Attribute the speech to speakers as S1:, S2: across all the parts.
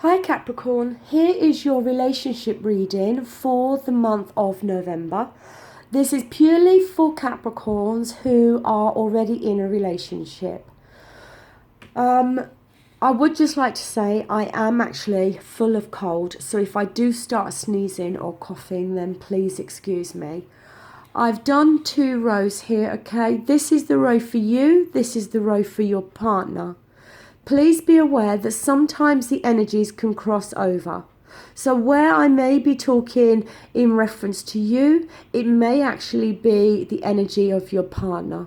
S1: Hi Capricorn, here is your relationship reading for the month of November. This is purely for Capricorns who are already in a relationship. I would just like to say I am actually full of cold, so if I do start sneezing or coughing, then please excuse me. I've done 2 rows here, okay? This is the row for you, this is the row for your partner. Please be aware that sometimes the energies can cross over. So where I may be talking in reference to you, it may actually be the energy of your partner.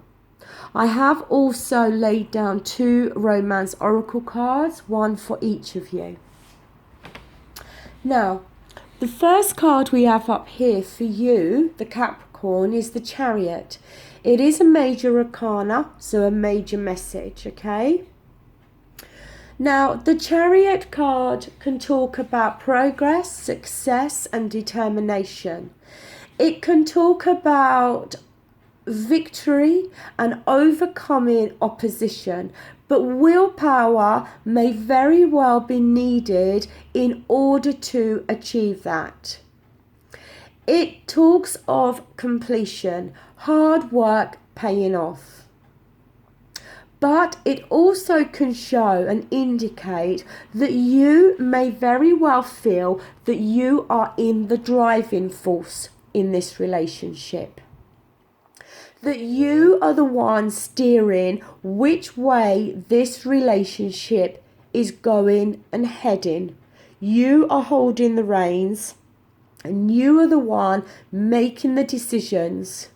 S1: I have also laid down 2 romance oracle cards, one for each of you. Now, the first card we have up here for you, the Capricorn, is the Chariot. It is a major arcana, so a major message, okay? Now, the Chariot card can talk about progress, success, and determination. It can talk about victory and overcoming opposition, but willpower may very well be needed in order to achieve that. It talks of completion, hard work paying off. But it also can show and indicate that you may very well feel that you are in the driving force in this relationship. That you are the one steering which way this relationship is going and heading. You are holding the reins and you are the one making the decisions.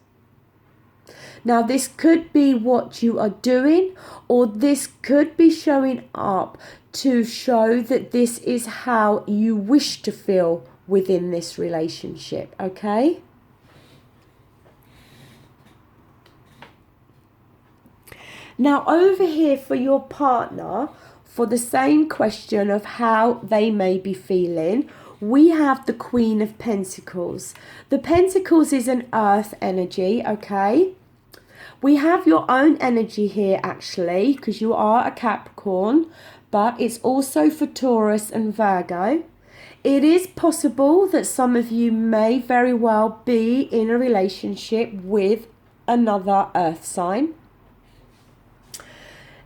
S1: Now, this could be what you are doing, or this could be showing up to show that this is how you wish to feel within this relationship, okay? Now, over here for your partner, for the same question of how they may be feeling, we have the Queen of Pentacles. The Pentacles is an earth energy, okay? We have your own energy here actually, because you are a Capricorn, but it's also for Taurus and Virgo. It is possible that some of you may very well be in a relationship with another earth sign.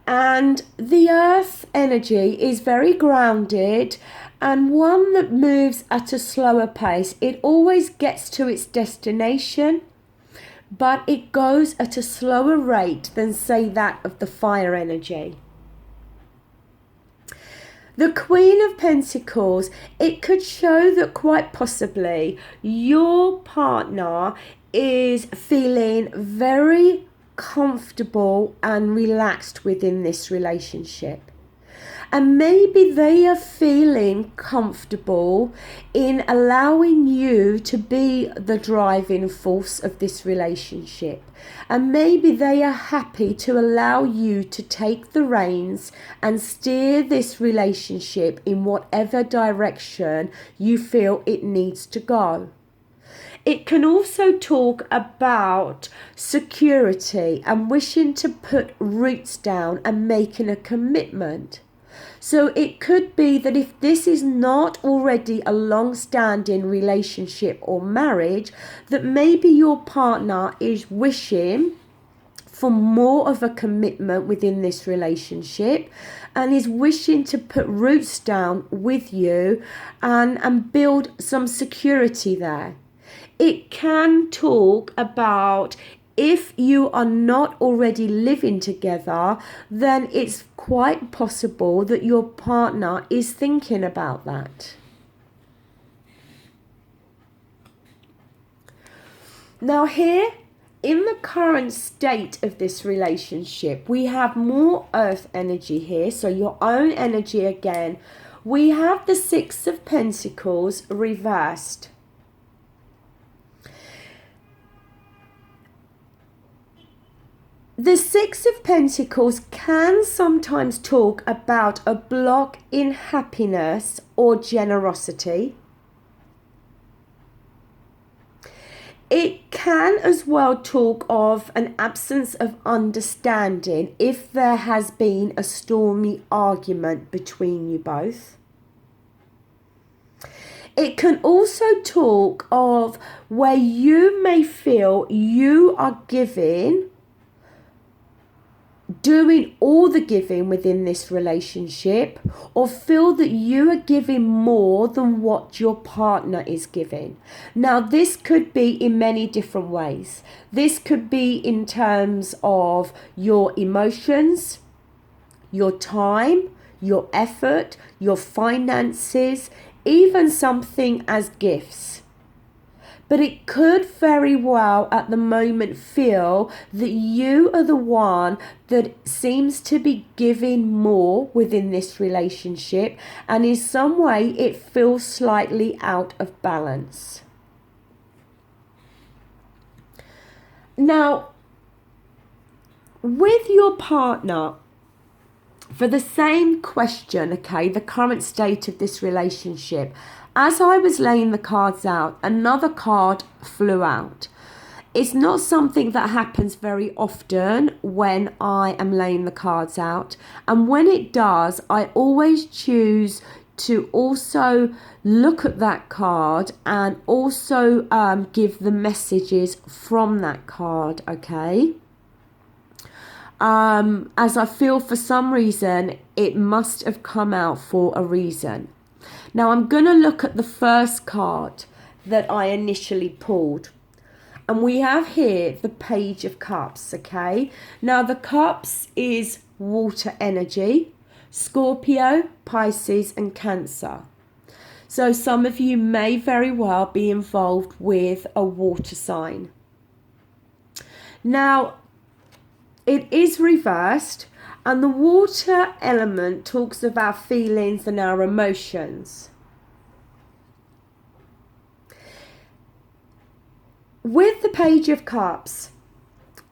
S1: And the earth energy is very grounded and one that moves at a slower pace. It always gets to its destination, but it goes at a slower rate than, say, that of the fire energy. The Queen of Pentacles, it could show that quite possibly your partner is feeling very comfortable and relaxed within this relationship. And maybe they are feeling comfortable in allowing you to be the driving force of this relationship. And maybe they are happy to allow you to take the reins and steer this relationship in whatever direction you feel it needs to go. It can also talk about security and wishing to put roots down and making a commitment. So it could be that if this is not already a long-standing relationship or marriage, that maybe your partner is wishing for more of a commitment within this relationship and is wishing to put roots down with you and build some security there. It can talk about if you are not already living together, then it's quite possible that your partner is thinking about that. Now here, in the current state of this relationship, we have more earth energy here, so your own energy again. We have the Six of Pentacles reversed. The Six of Pentacles can sometimes talk about a block in happiness or generosity. It can as well talk of an absence of understanding if there has been a stormy argument between you both. It can also talk of where you may feel you are doing all the giving within this relationship, or feel that you are giving more than what your partner is giving. Now, this could be in many different ways. This could be in terms of your emotions, your time, your effort, your finances, even something as gifts. But it could very well at the moment feel that you are the one that seems to be giving more within this relationship, and in some way it feels slightly out of balance. Now, with your partner, for the same question, okay, the current state of this relationship, as I was laying the cards out, another card flew out. It's not something that happens very often when I am laying the cards out. And when it does, I always choose to also look at that card and also give the messages from that card, okay? As I feel for some reason it must have come out for a reason. Now I'm going to look at the first card that I initially pulled. And we have here the Page of Cups, okay? Now the Cups is water energy, Scorpio, Pisces and Cancer. So some of you may very well be involved with a water sign. Now, it is reversed, and the water element talks of our feelings and our emotions. With the Page of Cups,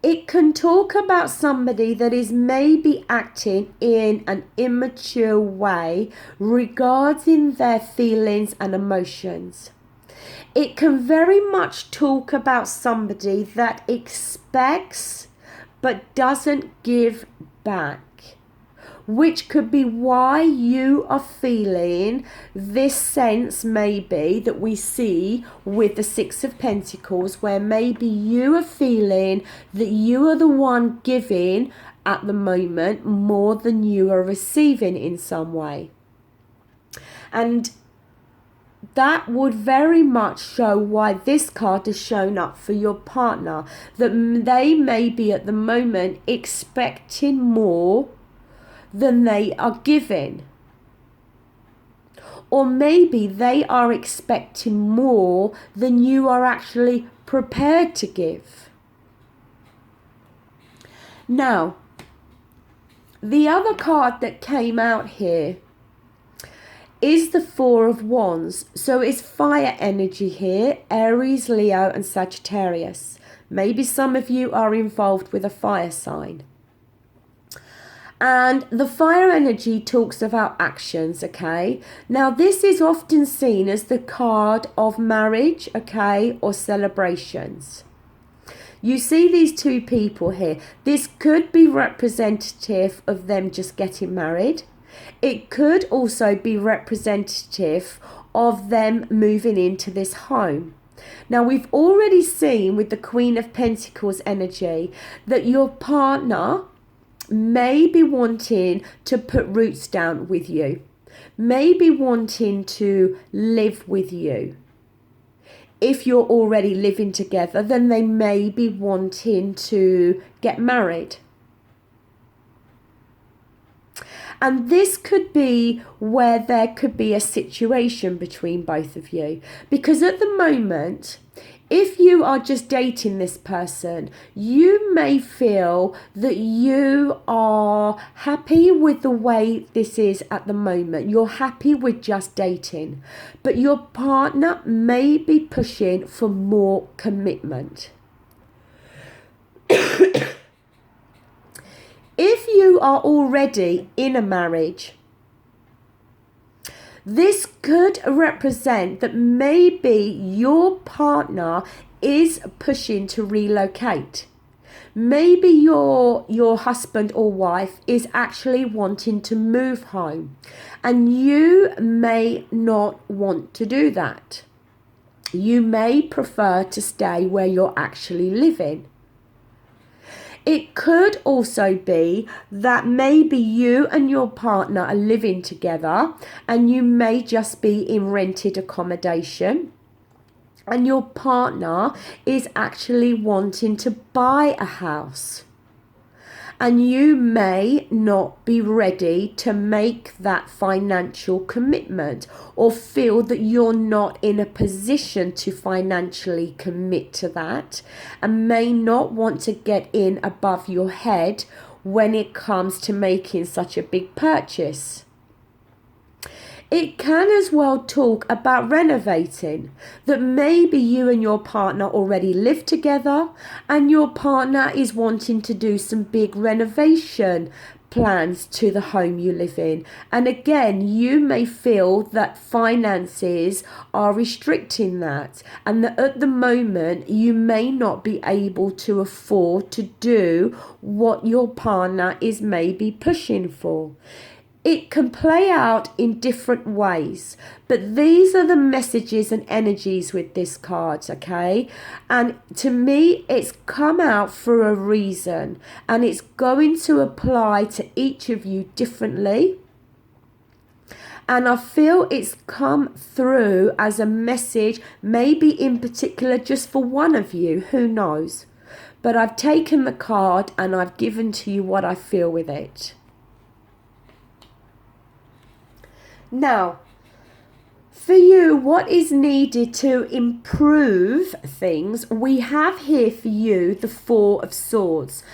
S1: it can talk about somebody that is maybe acting in an immature way regarding their feelings and emotions. It can very much talk about somebody that expects but doesn't give back, which could be why you are feeling this sense maybe that we see with the Six of Pentacles, where maybe you are feeling that you are the one giving at the moment more than you are receiving in some way. And that would very much show why this card has shown up for your partner, that they may be at the moment expecting more than they are giving. Or maybe they are expecting more than you are actually prepared to give. Now, the other card that came out here is the Four of Wands. So it's fire energy here, Aries, Leo and Sagittarius. Maybe some of you are involved with a fire sign. And the fire energy talks about actions, okay? Now this is often seen as the card of marriage, okay, or celebrations. You see these two people here. This could be representative of them just getting married. It could also be representative of them moving into this home. Now we've already seen with the Queen of Pentacles energy that your partner may be wanting to put roots down with you, may be wanting to live with you. If you're already living together, then they may be wanting to get married. And this could be where there could be a situation between both of you. Because at the moment, if you are just dating this person, you may feel that you are happy with the way this is at the moment. You're happy with just dating. But your partner may be pushing for more commitment. If you are already in a marriage, this could represent that maybe your partner is pushing to relocate. Maybe your husband or wife is actually wanting to move home, and you may not want to do that. You may prefer to stay where you're actually living. It could also be that maybe you and your partner are living together and you may just be in rented accommodation, and your partner is actually wanting to buy a house. And you may not be ready to make that financial commitment, or feel that you're not in a position to financially commit to that, and may not want to get in above your head when it comes to making such a big purchase. It can as well talk about renovating, that maybe you and your partner already live together and your partner is wanting to do some big renovation plans to the home you live in. And again, you may feel that finances are restricting that, and that at the moment you may not be able to afford to do what your partner is maybe pushing for. It can play out in different ways, but these are the messages and energies with this card, okay? And to me, it's come out for a reason, and it's going to apply to each of you differently. And I feel it's come through as a message, maybe in particular just for one of you, who knows? But I've taken the card and I've given to you what I feel with it. Now, for you, what is needed to improve things? We have here for you the Four of Swords.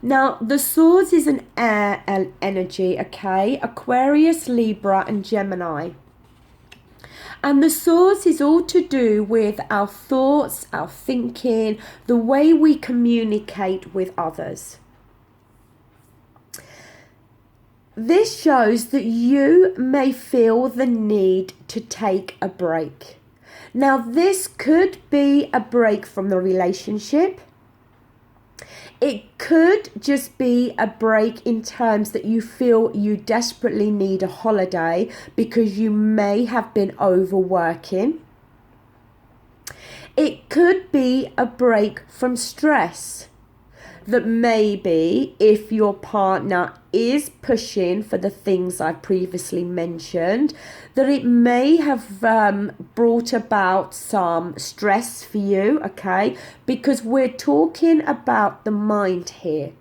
S1: Now, the Swords is an air energy, okay? Aquarius, Libra, and Gemini. And the Swords is all to do with our thoughts, our thinking, the way we communicate with others. This shows that you may feel the need to take a break. Now, this could be a break from the relationship. It could just be a break in terms that you feel you desperately need a holiday because you may have been overworking. It could be a break from stress. That maybe if your partner is pushing for the things I previously mentioned, that it may have brought about some stress for you, okay? Because we're talking about the mind here.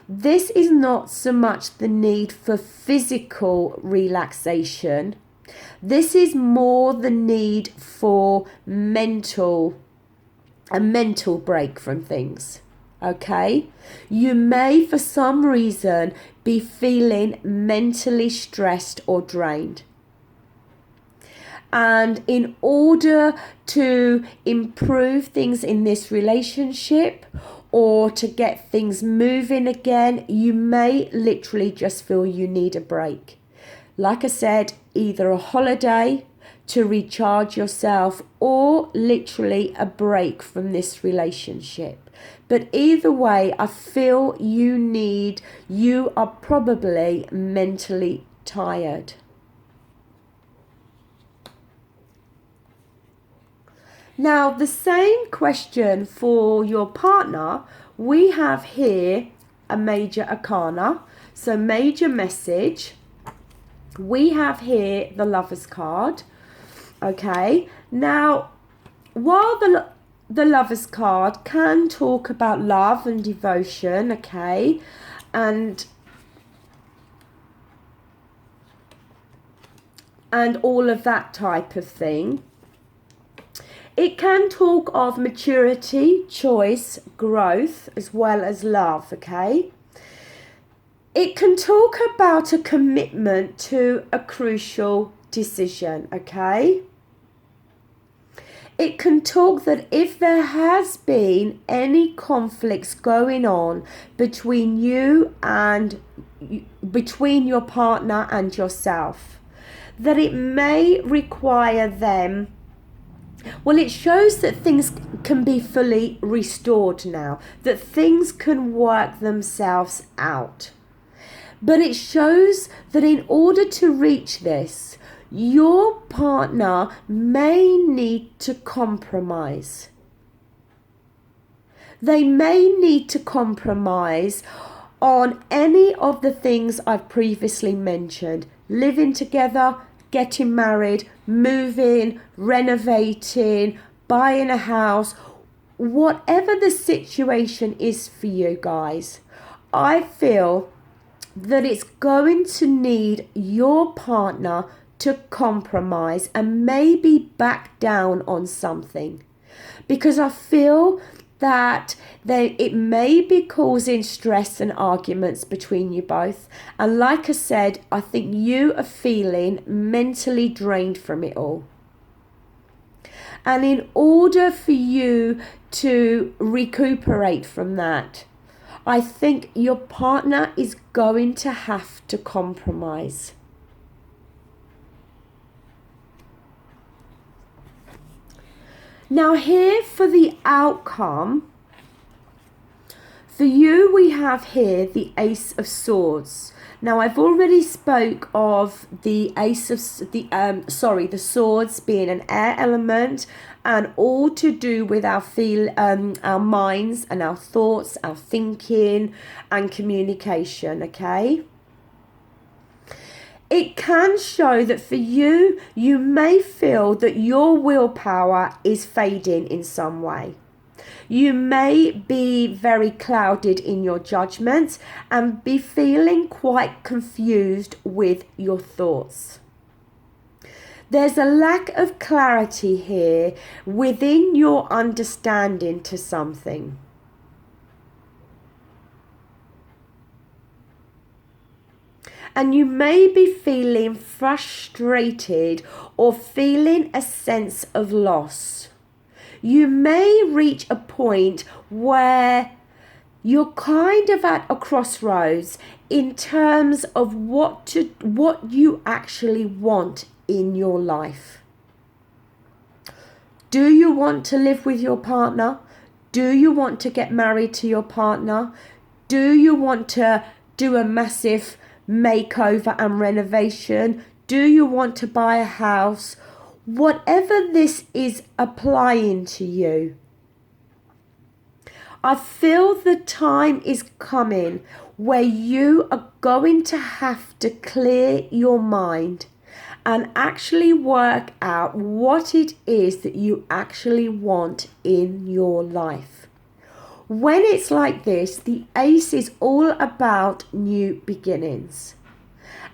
S1: This is not so much the need for physical relaxation. This is more the need for a mental break from things. Okay, you may for some reason be feeling mentally stressed or drained. And in order to improve things in this relationship or to get things moving again, you may literally just feel you need a break. Like I said, either a holiday to recharge yourself or literally a break from this relationship. But either way, I feel you are probably mentally tired. Now, the same question for your partner, we have here a major arcana. So major message, we have here the Lover's card. Okay, now, while the Lover's card can talk about love and devotion, okay, and all of that type of thing, it can talk of maturity, choice, growth, as well as love, okay? It can talk about a commitment to a crucial decision, okay? It can talk that if there has been any conflicts going on between you and between your partner and yourself, that it may require them. Well, it shows that things can be fully restored now, that things can work themselves out. But it shows that in order to reach this, your partner may need to compromise. They may need to compromise on any of the things I've previously mentioned. Living together, getting married, moving, renovating, buying a house, whatever the situation is for you guys, I feel that it's going to need your partner to compromise and maybe back down on something, because I feel that it may be causing stress and arguments between you both. And like I said, I think you are feeling mentally drained from it all. And in order for you to recuperate from that, I think your partner is going to have to compromise. Now here for the outcome, for you we have here the Ace of Swords. Now I've already spoke of the the swords being an air element and all to do with our minds and our thoughts, our thinking and communication, okay? It can show that for you, you may feel that your willpower is fading in some way. You may be very clouded in your judgment and be feeling quite confused with your thoughts. There's a lack of clarity here within your understanding to something. And you may be feeling frustrated or feeling a sense of loss. You may reach a point where you're kind of at a crossroads in terms of what you actually want in your life. Do you want to live with your partner? Do you want to get married to your partner? Do you want to do a massive makeover and renovation? Do you want to buy a house? Whatever this is applying to you, I feel the time is coming where you are going to have to clear your mind and actually work out what it is that you actually want in your life. When it's like this, the Ace is all about new beginnings.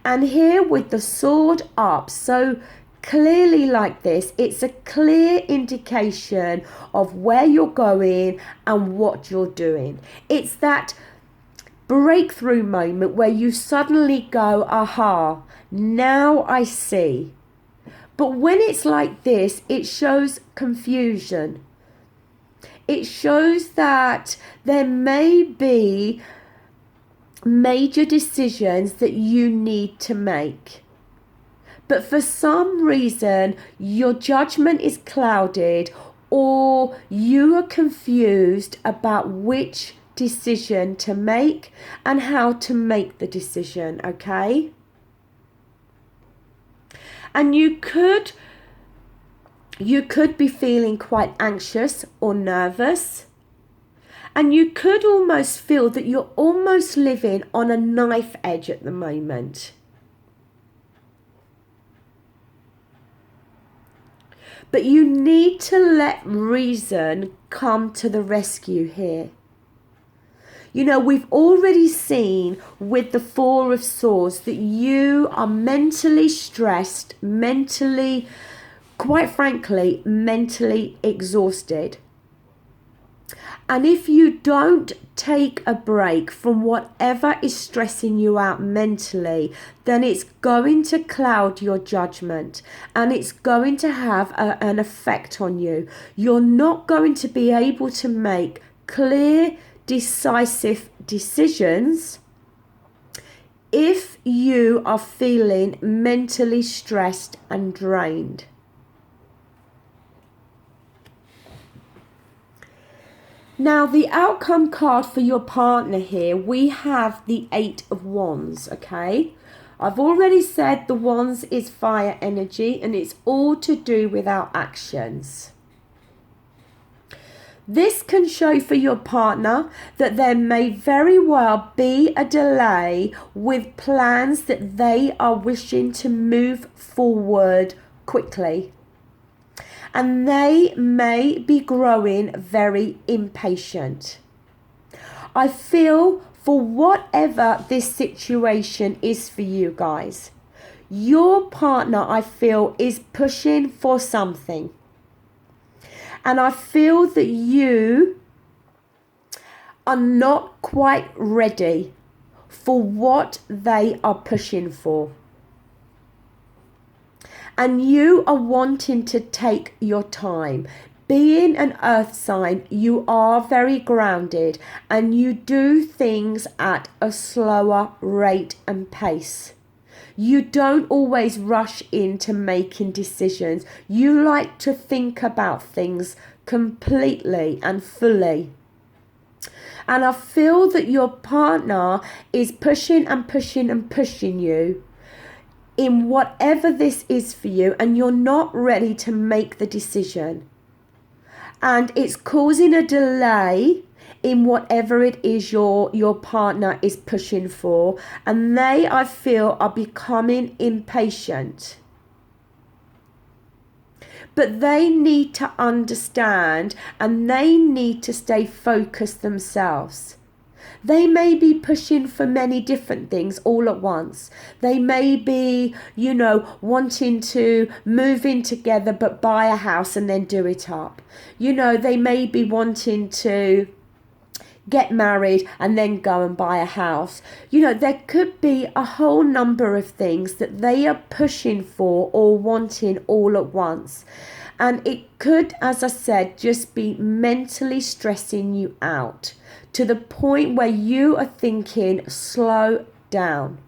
S1: And here with the sword up, so clearly like this, it's a clear indication of where you're going and what you're doing. It's that breakthrough moment where you suddenly go, aha, now I see. But when it's like this, it shows confusion. It shows that there may be major decisions that you need to make. But for some reason, your judgment is clouded or you are confused about which decision to make and how to make the decision, okay? And you could be feeling quite anxious or nervous. And you could almost feel that you're almost living on a knife edge at the moment. But you need to let reason come to the rescue here. You know, we've already seen with the Four of Swords that you are mentally stressed, quite frankly, mentally exhausted. And if you don't take a break from whatever is stressing you out mentally, then it's going to cloud your judgment and it's going to have an effect on you. You're not going to be able to make clear, decisive decisions if you are feeling mentally stressed and drained. Now, the outcome card for your partner here, we have the Eight of Wands, okay? I've already said the Wands is fire energy and it's all to do with our actions. This can show for your partner that there may very well be a delay with plans that they are wishing to move forward quickly. And they may be growing very impatient. I feel for whatever this situation is for you guys, your partner, I feel, is pushing for something. And I feel that you are not quite ready for what they are pushing for. And you are wanting to take your time. Being an earth sign, you are very grounded and you do things at a slower rate and pace. You don't always rush into making decisions. You like to think about things completely and fully. And I feel that your partner is pushing and pushing and pushing you in whatever this is for you, and you're not ready to make the decision. And it's causing a delay in whatever it is your partner is pushing for. And they, I feel, are becoming impatient. But they need to understand and they need to stay focused themselves. They may be pushing for many different things all at once. They may be, wanting to move in together but buy a house and then do it up. They may be wanting to get married and then go and buy a house. There could be a whole number of things that they are pushing for or wanting all at once. And it could, as I said, just be mentally stressing you out to the point where you are thinking, slow down.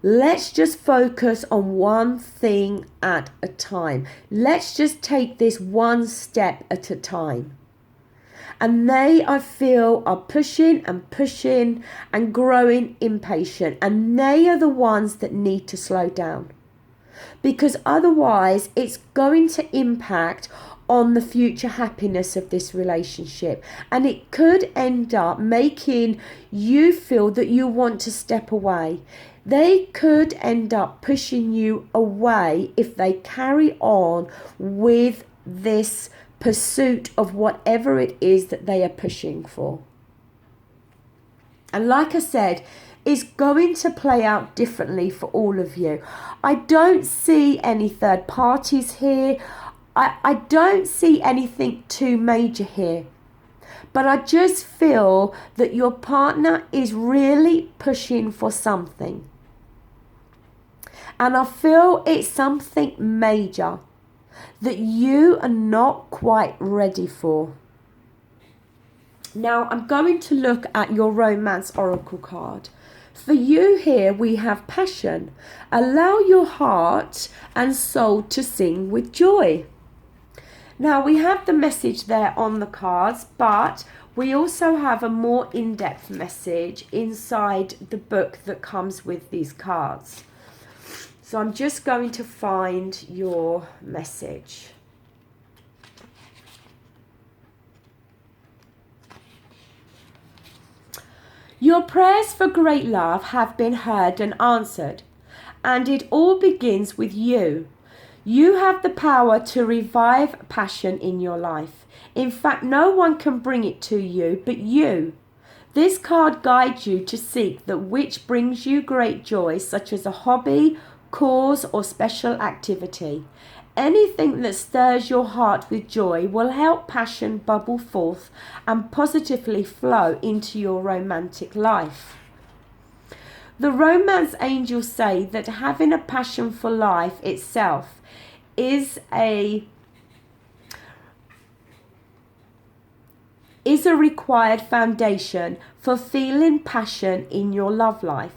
S1: Let's just focus on one thing at a time. Let's just take this one step at a time. And they, I feel, are pushing and growing impatient. And they are the ones that need to slow down. Because otherwise, it's going to impact on the future happiness of this relationship. And it could end up making you feel that you want to step away. They could end up pushing you away if they carry on with this pursuit of whatever it is that they are pushing for. And like I said, it's going to play out differently for all of you. I don't see any third parties here. I don't see anything too major here. But I just feel that your partner is really pushing for something. And I feel it's something major that you are not quite ready for. Now I'm going to look at your romance oracle card. For you here we have passion. Allow your heart and soul to sing with joy. Now we have the message there on the cards, but we also have a more in-depth message inside the book that comes with these cards. So I'm just going to find your message. Your prayers for great love have been heard and answered, and it all begins with you. You have the power to revive passion in your life. In fact, no one can bring it to you but you. This card guides you to seek that which brings you great joy, such as a hobby, cause, or special activity. Anything that stirs your heart with joy will help passion bubble forth and positively flow into your romantic life. The romance angels say that having a passion for life itself is a required foundation for feeling passion in your love life.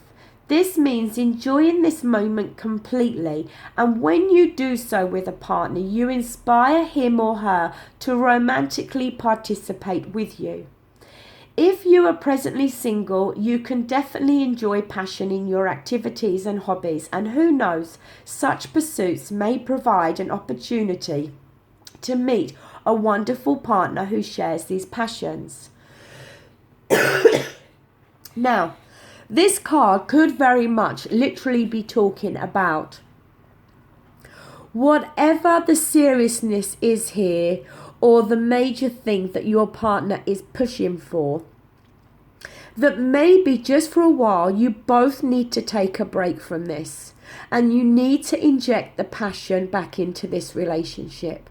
S1: This means enjoying this moment completely, and when you do so with a partner, you inspire him or her to romantically participate with you. If you are presently single, you can definitely enjoy passion in your activities and hobbies, and who knows, such pursuits may provide an opportunity to meet a wonderful partner who shares these passions. Now, this card could very much literally be talking about whatever the seriousness is here, or the major thing that your partner is pushing for, that maybe just for a while you both need to take a break from this, and you need to inject the passion back into this relationship.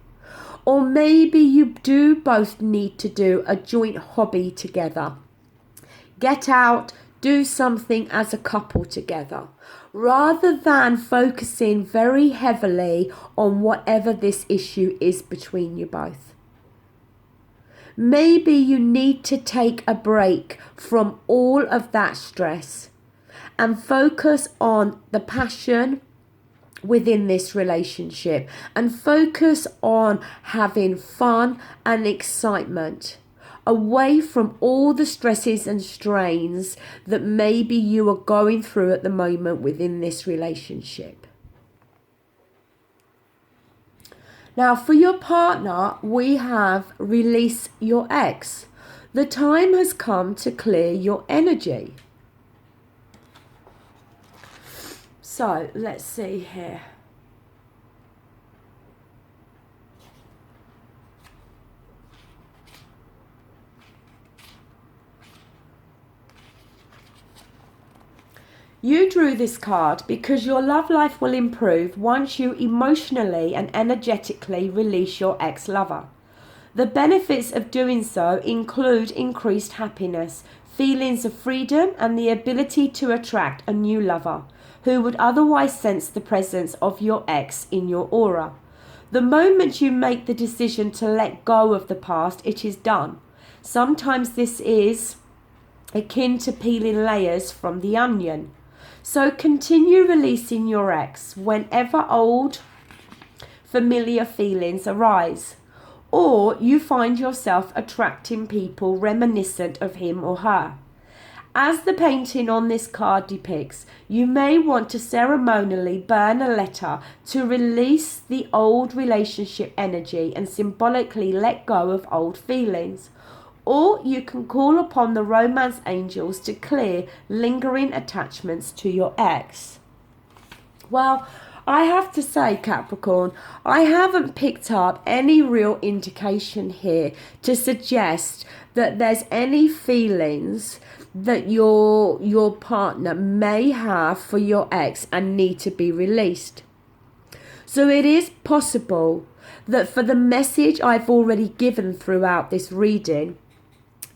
S1: Or maybe you do both need to do a joint hobby together. Get out, do something as a couple together, rather than focusing very heavily on whatever this issue is between you both. Maybe you need to take a break from all of that stress and focus on the passion within this relationship, and focus on having fun and excitement away from all the stresses and strains that maybe you are going through at the moment within this relationship. Now, for your partner, we have release your ex. The time has come to clear your energy. So, let's see here. You drew this card because your love life will improve once you emotionally and energetically release your ex-lover. The benefits of doing so include increased happiness, feelings of freedom, and the ability to attract a new lover who would otherwise sense the presence of your ex in your aura. The moment you make the decision to let go of the past, it is done. Sometimes this is akin to peeling layers from the onion. So continue releasing your ex whenever old, familiar feelings arise, or you find yourself attracting people reminiscent of him or her. As the painting on this card depicts, you may want to ceremonially burn a letter to release the old relationship energy and symbolically let go of old feelings. Or you can call upon the romance angels to clear lingering attachments to your ex. Well, I have to say, Capricorn, I haven't picked up any real indication here to suggest that there's any feelings that your partner may have for your ex and need to be released. So it is possible that for the message I've already given throughout this reading,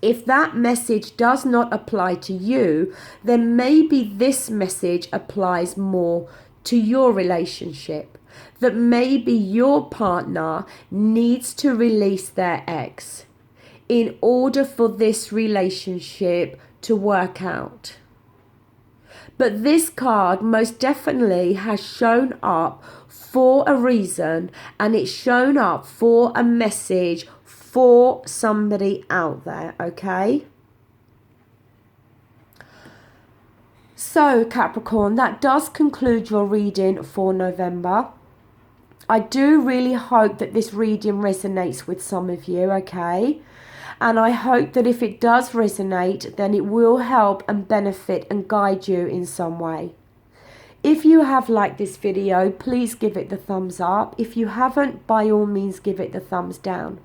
S1: if that message does not apply to you, then maybe this message applies more to your relationship. That maybe your partner needs to release their ex in order for this relationship to work out. But this card most definitely has shown up for a reason, and it's shown up for a message for somebody out there, okay? So, Capricorn, that does conclude your reading for November. I do really hope that this reading resonates with some of you, okay? And I hope that if it does resonate, then it will help and benefit and guide you in some way. If you have liked this video, please give it the thumbs up. If you haven't, by all means, give it the thumbs down.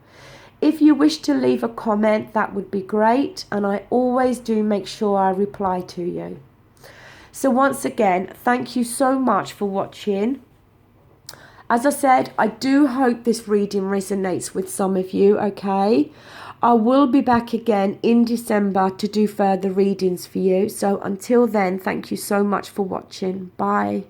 S1: If you wish to leave a comment, that would be great. And I always do make sure I reply to you. So once again, thank you so much for watching. As I said, I do hope this reading resonates with some of you, okay? I will be back again in December to do further readings for you. So until then, thank you so much for watching. Bye.